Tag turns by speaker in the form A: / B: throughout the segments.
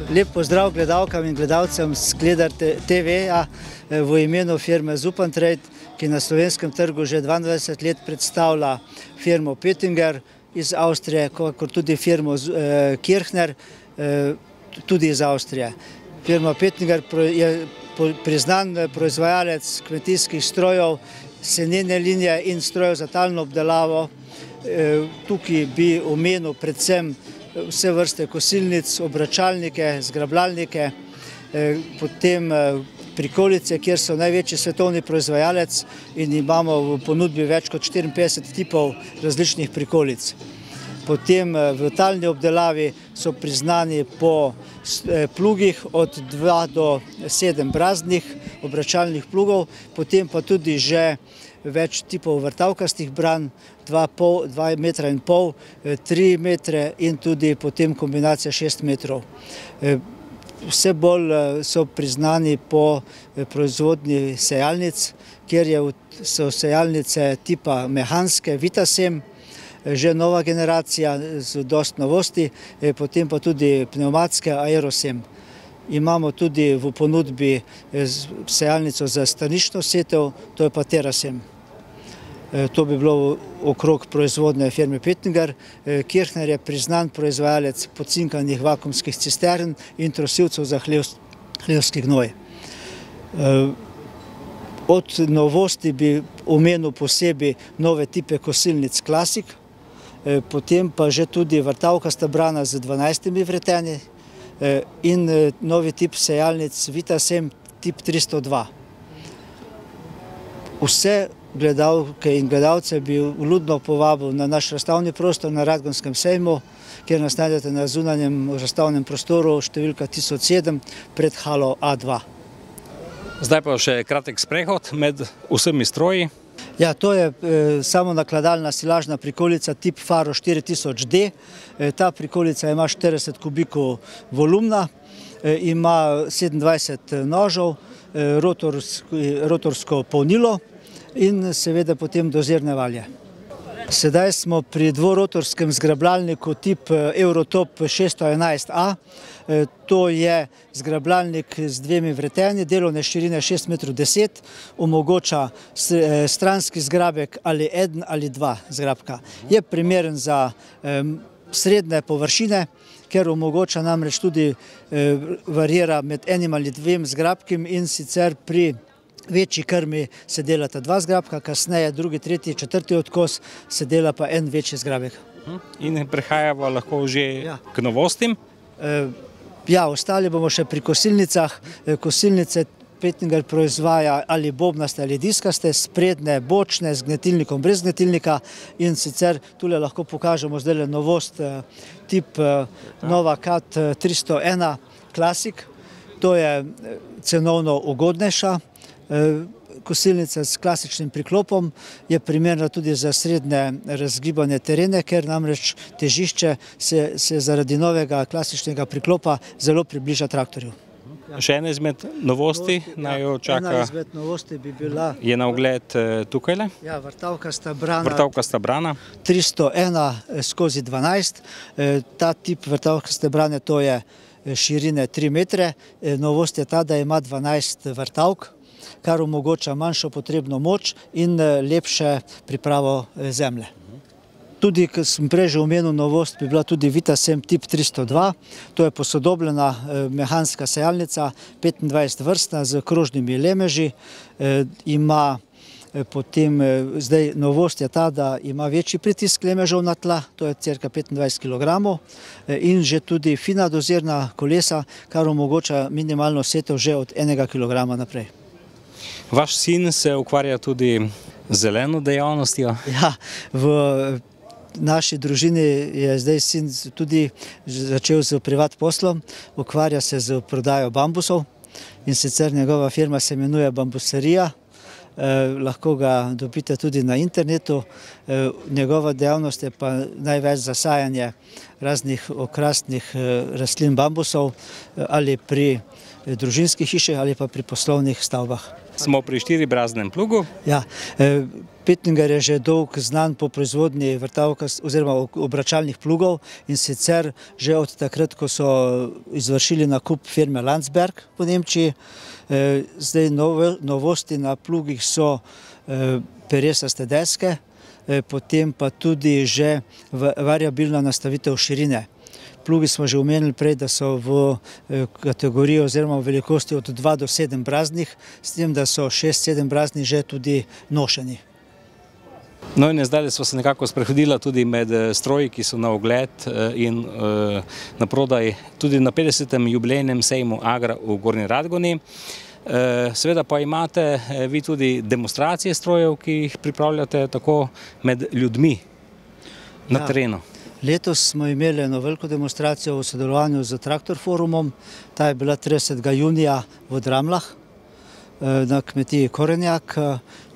A: Lep pozdrav gledalkam in gledalcem Skledar TV-ja v imenu firme Zupantrade, ki na slovenskem trgu že 22 let predstavlja firmo Pettinger iz Avstrije, kot tudi firmo Kirchner, tudi iz Avstrije. Firma Pettinger je priznan proizvajalec kmetijskih strojev, senene linije in strojev za talno obdelavo. Tukaj bi omenil predvsem vse vrste kosilnic, obračalnike, zgrabljalnike, potem prikolice, kjer so največji svetovni proizvajalec in imamo v ponudbi več kot 54 tipov različnih prikolic. Potem v talni obdelavi so priznani po plugih od 2 do 7 brazdnih obračalnih plugov, potem pa tudi že več tipov vrtavkastih bran, 2,5 metra, 3 metre in tudi potem kombinacija 6 metrov. Vse bolj so priznani po proizvodnji sejalnic, kjer so sejalnice tipa mehanske Vitasem, že nova generacija z dosti novosti, potem pa tudi pneumatske Aerosem. Imamo tudi v ponudbi sejalnico za stanično setev, to je pa Terasem. To bi bilo okrog proizvodne firme Pettinger. Kirchner je priznan proizvajalec pocinkanih vakuumskih cistern in trosilcev za hlevski gnoj. Od novosti bi omenil posebej nove tipe kosilnic Classic, potem pa že tudi vrtavkasta brana z 12 vretenji in novi tip sejalnic Vitasem tip 302. Vse gledalke in gledalce bi vljudno povabil na naš razstavni prostor na Radgonskem sejmu, kjer nas najdete na zunanjem razstavnem prostoru številka 1007 pred halo A2.
B: Zdaj pa še kratek sprehod med vsemi stroji.
A: Ja, to je samonakladalna silažna prikolica tip Faro 4000D. Ta prikolica ima 40 kubikov volumna, ima 27 nožev, rotorsko polnilo in seveda potem dozirne valje. Sedaj smo pri dvorotorskem zgrabljalniku tip Eurotop 611A. To je zgrabljalnik z 2 vretenji, delovne širine 6,10 m, omogoča stranski zgrabek ali 1 ali 2 zgrabka. Je primeren za srednje površine, ker omogoča namreč tudi varira med 1 ali 2 zgrabkim in sicer pri večji krmi se delata 2 zgrabka, kasneje drugi, tretji, četrti odkos se dela pa en večji zgrabek.
B: In prehajamo lahko že k novostim?
A: Ja, ostali bomo še pri kosilnicah. Kosilnice Pettinger proizvaja ali bobnaste ali diskaste, sprednje, bočne, z gnetilnikom, brez gnetilnika in sicer tule lahko pokažemo zdaj novost tip Nova Cat 301 Classic. To je cenovno ugodnejša kosilnica s klasičnim priklopom, je primerna tudi za srednje razgibane terene, ker namreč težišče se zaradi novega klasičnega priklopa zelo približa traktorju.
B: Še ena izmed novosti naj jo čaka.
A: Ena izmed novosti bi bila...
B: Je na ogled tukajle?
A: Ja, vrtavkasta brana.
B: Vrtavkasta brana.
A: 301/12. Ta tip vrtavkaste brane to je širine 3 metre. Novost je ta, da ima 12 vrtavk, kar omogoča manjšo potrebno moč in lepše pripravo zemlje. Tudi, ko sem prej že omenil novost, bi bila tudi Vitasem tip 302. To je posodobljena mehanska sejalnica, 25 vrstna z krožnimi lemeži. Ima potem, zdaj novost je ta, da ima večji pritisk lemežev na tla, to je cirka 25 kg, in že tudi fina dozirna kolesa, kar omogoča minimalno setev že od 1 kg naprej.
B: Vaš sin se ukvarja tudi z zeleno dejavnostjo?
A: Ja, v naši družini je zdaj sin tudi začel z privat poslom, ukvarja se z prodajo bambusov in sicer njegova firma se imenuje Bambuserija. Lahko ga dobite tudi na internetu. Njegova dejavnost je pa največ zasajanje raznih okrasnih rastlin bambusov ali pri družinskih hišah ali pa pri poslovnih stavbah.
B: smo pri štiribraznem plugu.
A: Ja, Pettinger je že dolg znan po proizvodnji oziroma obračalnih plugov in sicer že od takrat, ko so izvršili nakup firme Landsberg v Nemčiji. Zdaj novosti na plugih so peresaste deske, potem pa tudi že variabilna nastavitev širine. Plugi smo že omenili prej, da so v kategoriji oziroma v velikosti od 2 do 7 braznih, s tem, da so 6-7 brazni že tudi nošeni.
B: No in zdaj smo se nekako sprehodila tudi med stroji, ki so na ogled in na prodaj tudi na 50. jubilejnem sejmu Agra v Gornji Radgoni. Seveda pa imate vi tudi demonstracije strojev, ki jih pripravljate tako med ljudmi na terenu.
A: Letos smo imeli eno veliko demonstracijo v sodelovanju z Traktor forumom. Ta je bila 30. junija v Dramlah na kmetiji Korenjak.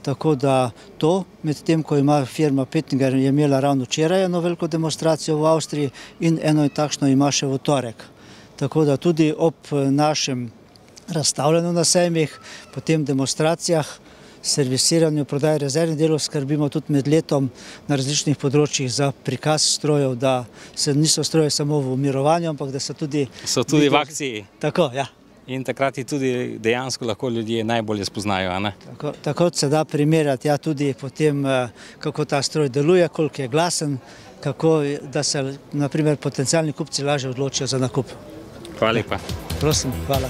A: Tako da to, medtem ko ima firma Pettinger, je imela ravno včeraj eno veliko demonstracijo v Avstriji in eno takšno ima še v torek. Tako da tudi ob našem razstavljanju na sejmih, potem demonstracijah, servisiranju, prodaji rezervnih delov skrbimo tudi med letom na različnih področjih za prikaz strojev, da se niso stroje samo v mirovanju, ampak da so tudi
B: v akciji.
A: Tako, ja.
B: In takrat tudi dejansko lahko ljudje najbolje spoznajo, a ne?
A: Tako se da primerjati, ja, tudi potem, kako ta stroj deluje, koliko je glasen, kako da se, na primer, potencialni kupci lažje odločijo za nakup.
B: Hvala lepa.
A: Prosim, hvala.